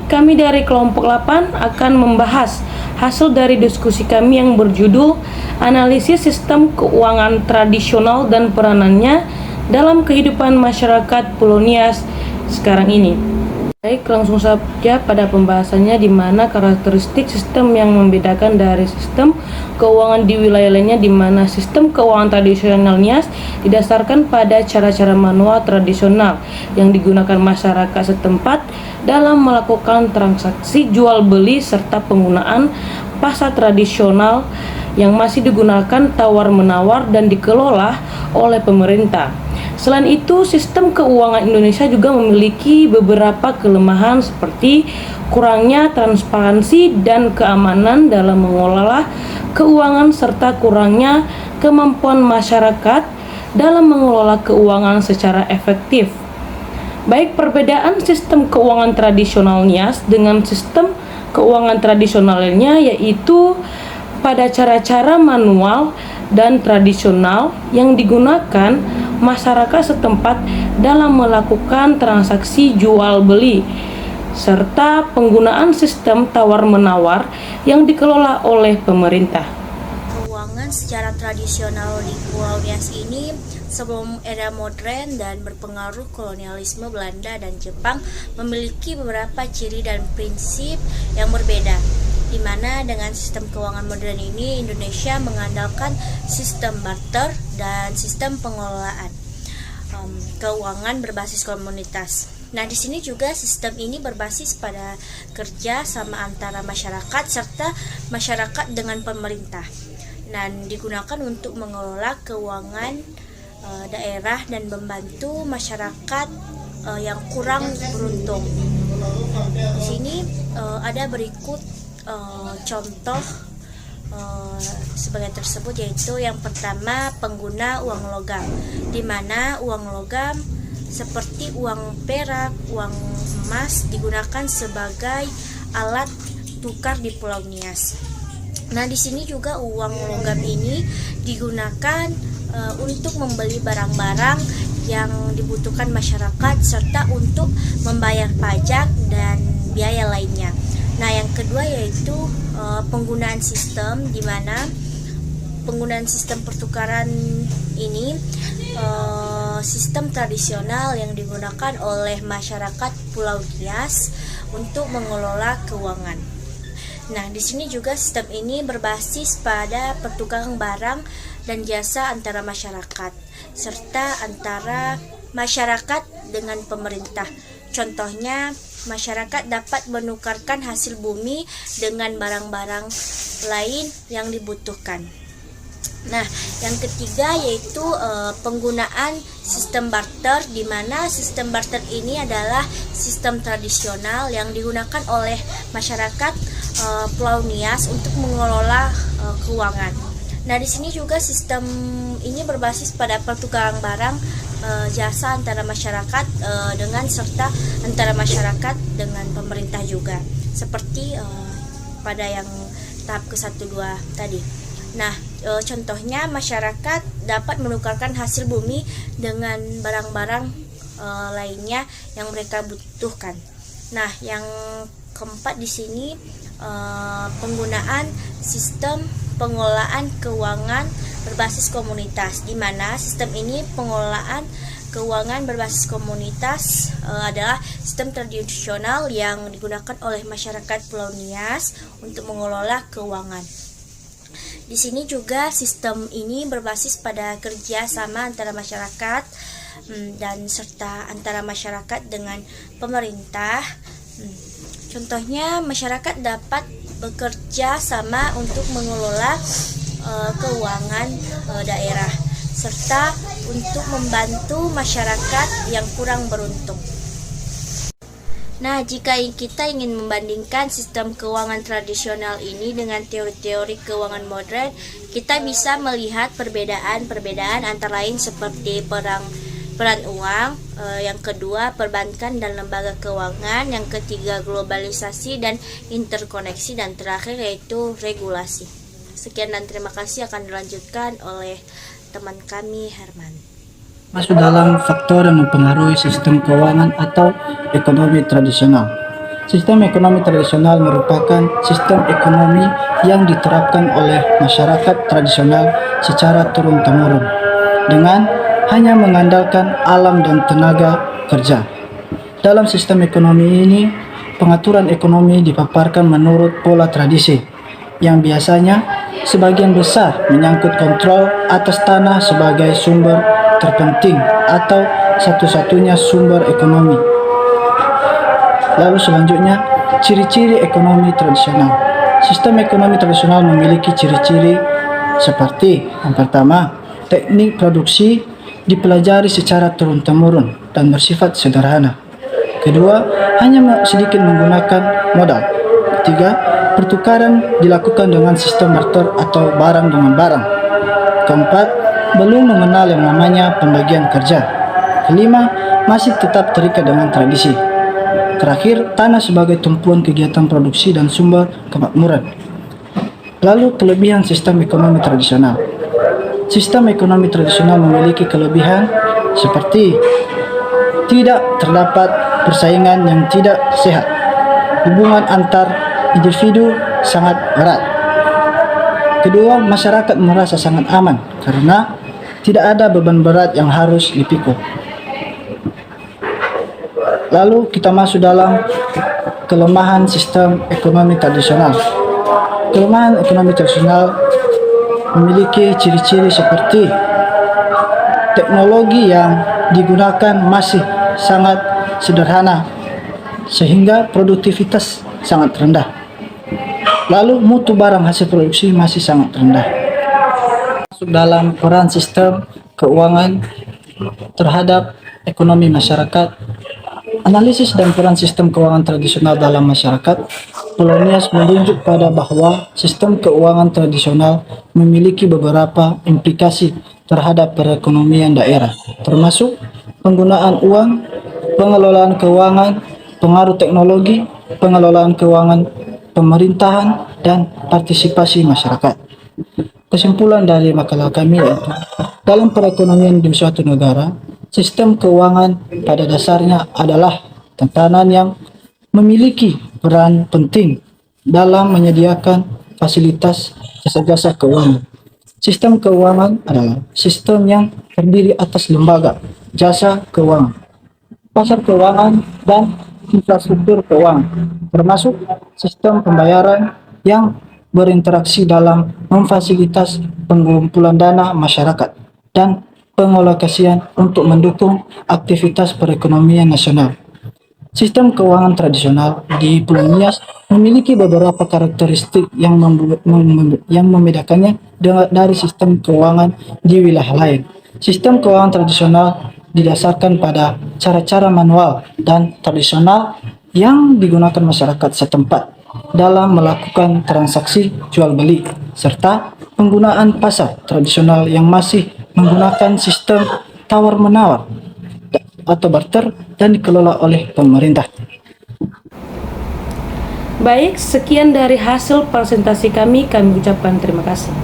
Kami dari kelompok 8 akan membahas hasil dari diskusi kami yang berjudul Analisis Sistem Keuangan Tradisional dan Peranannya dalam Kehidupan Masyarakat Pulau Nias sekarang ini. Baik, langsung saja pada pembahasannya, di mana karakteristik sistem yang membedakan dari sistem keuangan di wilayah lainnya, di mana sistem keuangan tradisional Nias didasarkan pada cara-cara manual tradisional yang digunakan masyarakat setempat dalam melakukan transaksi jual beli serta penggunaan pasar tradisional yang masih digunakan tawar-menawar dan dikelola oleh pemerintah. Selain itu, sistem keuangan Indonesia juga memiliki beberapa kelemahan seperti kurangnya transparansi dan keamanan dalam mengelola keuangan serta kurangnya kemampuan masyarakat dalam mengelola keuangan secara efektif. Baik perbedaan sistem keuangan tradisional Nias dengan sistem keuangan tradisional lainnya, yaitu pada cara-cara manual dan tradisional yang digunakan masyarakat setempat dalam melakukan transaksi jual beli serta penggunaan sistem tawar-menawar yang dikelola oleh pemerintah. Keuangan secara tradisional di Pulau Nias ini sebelum era modern dan berpengaruh kolonialisme Belanda dan Jepang memiliki beberapa ciri dan prinsip yang berbeda, di mana dengan sistem keuangan modern ini Indonesia mengandalkan sistem barter dan sistem pengelolaan keuangan berbasis komunitas. Nah, di sini juga sistem ini berbasis pada kerja sama antara masyarakat serta masyarakat dengan pemerintah, dan digunakan untuk mengelola keuangan daerah dan membantu masyarakat yang kurang beruntung. Di sini ada berikut contoh sebagai tersebut, yaitu yang pertama pengguna uang logam, di mana uang logam seperti uang perak, uang emas digunakan sebagai alat tukar di Pulau Nias. Nah, di sini juga uang logam ini digunakan untuk membeli barang-barang yang dibutuhkan masyarakat serta untuk membayar pajak dan biaya lainnya. Nah, yang kedua yaitu penggunaan sistem, di mana penggunaan sistem pertukaran ini sistem tradisional yang digunakan oleh masyarakat Pulau Nias untuk mengelola keuangan. Nah, di sini juga sistem ini berbasis pada pertukaran barang dan jasa antara masyarakat serta antara masyarakat dengan pemerintah. Contohnya, masyarakat dapat menukarkan hasil bumi dengan barang-barang lain yang dibutuhkan. Nah, yang ketiga yaitu penggunaan sistem barter, di mana sistem barter ini adalah sistem tradisional yang digunakan oleh masyarakat Pulau Nias untuk mengelola keuangan. Nah, di sini juga sistem ini berbasis pada pertukaran barang jasa antara masyarakat dengan serta antara masyarakat dengan pemerintah juga, seperti pada yang tahap ke-1, 2 tadi. Nah, contohnya masyarakat dapat menukarkan hasil bumi dengan barang-barang lainnya yang mereka butuhkan. Nah, yang keempat di sini penggunaan sistem pengelolaan keuangan berbasis komunitas, di mana sistem ini pengelolaan keuangan berbasis komunitas adalah sistem tradisional yang digunakan oleh masyarakat Pulau Nias untuk mengelola keuangan. Di sini juga sistem ini berbasis pada kerja sama antara masyarakat dan serta antara masyarakat dengan pemerintah. Contohnya, masyarakat dapat bekerja sama untuk mengelola keuangan daerah serta untuk membantu masyarakat yang kurang beruntung. Nah, jika kita ingin membandingkan sistem keuangan tradisional ini dengan teori-teori keuangan modern, kita bisa melihat perbedaan antara lain seperti peran uang, yang kedua perbankan dan lembaga keuangan, yang ketiga globalisasi dan interkoneksi, dan terakhir yaitu regulasi. Sekian dan terima kasih, akan dilanjutkan oleh teman kami Herman. Masuk dalam faktor yang mempengaruhi sistem keuangan atau ekonomi tradisional. Sistem ekonomi tradisional merupakan sistem ekonomi yang diterapkan oleh masyarakat tradisional secara turun-temurun dengan hanya mengandalkan alam dan tenaga kerja. Dalam sistem ekonomi ini, pengaturan ekonomi dipaparkan menurut pola tradisi yang biasanya sebagian besar menyangkut kontrol atas tanah sebagai sumber terpenting atau satu-satunya sumber ekonomi. Lalu selanjutnya, ciri-ciri ekonomi tradisional. Sistem ekonomi tradisional memiliki ciri-ciri seperti yang pertama, teknik produksi dipelajari secara turun-temurun dan bersifat sederhana. Kedua, hanya sedikit menggunakan modal. Ketiga, pertukaran dilakukan dengan sistem barter atau barang dengan barang. Keempat, belum mengenal yang namanya pembagian kerja. Kelima, masih tetap terikat dengan tradisi. Terakhir, tanah sebagai tumpuan kegiatan produksi dan sumber kemakmuran. Lalu, kelebihan sistem ekonomi tradisional. Sistem ekonomi tradisional memiliki kelebihan seperti tidak terdapat persaingan yang tidak sehat. Hubungan antar individu sangat erat. Kedua, masyarakat merasa sangat aman karena tidak ada beban berat yang harus dipikul. Lalu kita masuk dalam kelemahan sistem ekonomi tradisional. Kelemahan ekonomi tradisional memiliki ciri-ciri seperti teknologi yang digunakan masih sangat sederhana sehingga produktivitas sangat rendah. Lalu mutu barang hasil produksi masih sangat rendah. Masuk dalam peran sistem keuangan terhadap ekonomi masyarakat. Analisis dan peran sistem keuangan tradisional dalam masyarakat. Polonius menunjuk pada bahwa sistem keuangan tradisional memiliki beberapa implikasi terhadap perekonomian daerah, termasuk penggunaan uang, pengelolaan keuangan, pengaruh teknologi, pengelolaan keuangan pemerintahan, dan partisipasi masyarakat. Kesimpulan dari makalah kami yaitu, dalam perekonomian di suatu negara, sistem keuangan pada dasarnya adalah tatanan yang memiliki peran penting dalam menyediakan fasilitas jasa-jasa keuangan. Sistem keuangan adalah sistem yang terdiri atas lembaga, jasa keuangan, pasar keuangan, dan infrastruktur keuangan, termasuk sistem pembayaran yang berinteraksi dalam memfasilitas pengumpulan dana masyarakat dan pengalokasian untuk mendukung aktivitas perekonomian nasional. Sistem keuangan tradisional di Polonius memiliki beberapa karakteristik yang membedakannya dari sistem keuangan di wilayah lain. Sistem keuangan tradisional didasarkan pada cara-cara manual dan tradisional yang digunakan masyarakat setempat dalam melakukan transaksi jual beli, serta penggunaan pasar tradisional yang masih menggunakan sistem tawar-menawar atau barter dan dikelola oleh pemerintah. Baik, sekian dari hasil presentasi kami ucapkan terima kasih.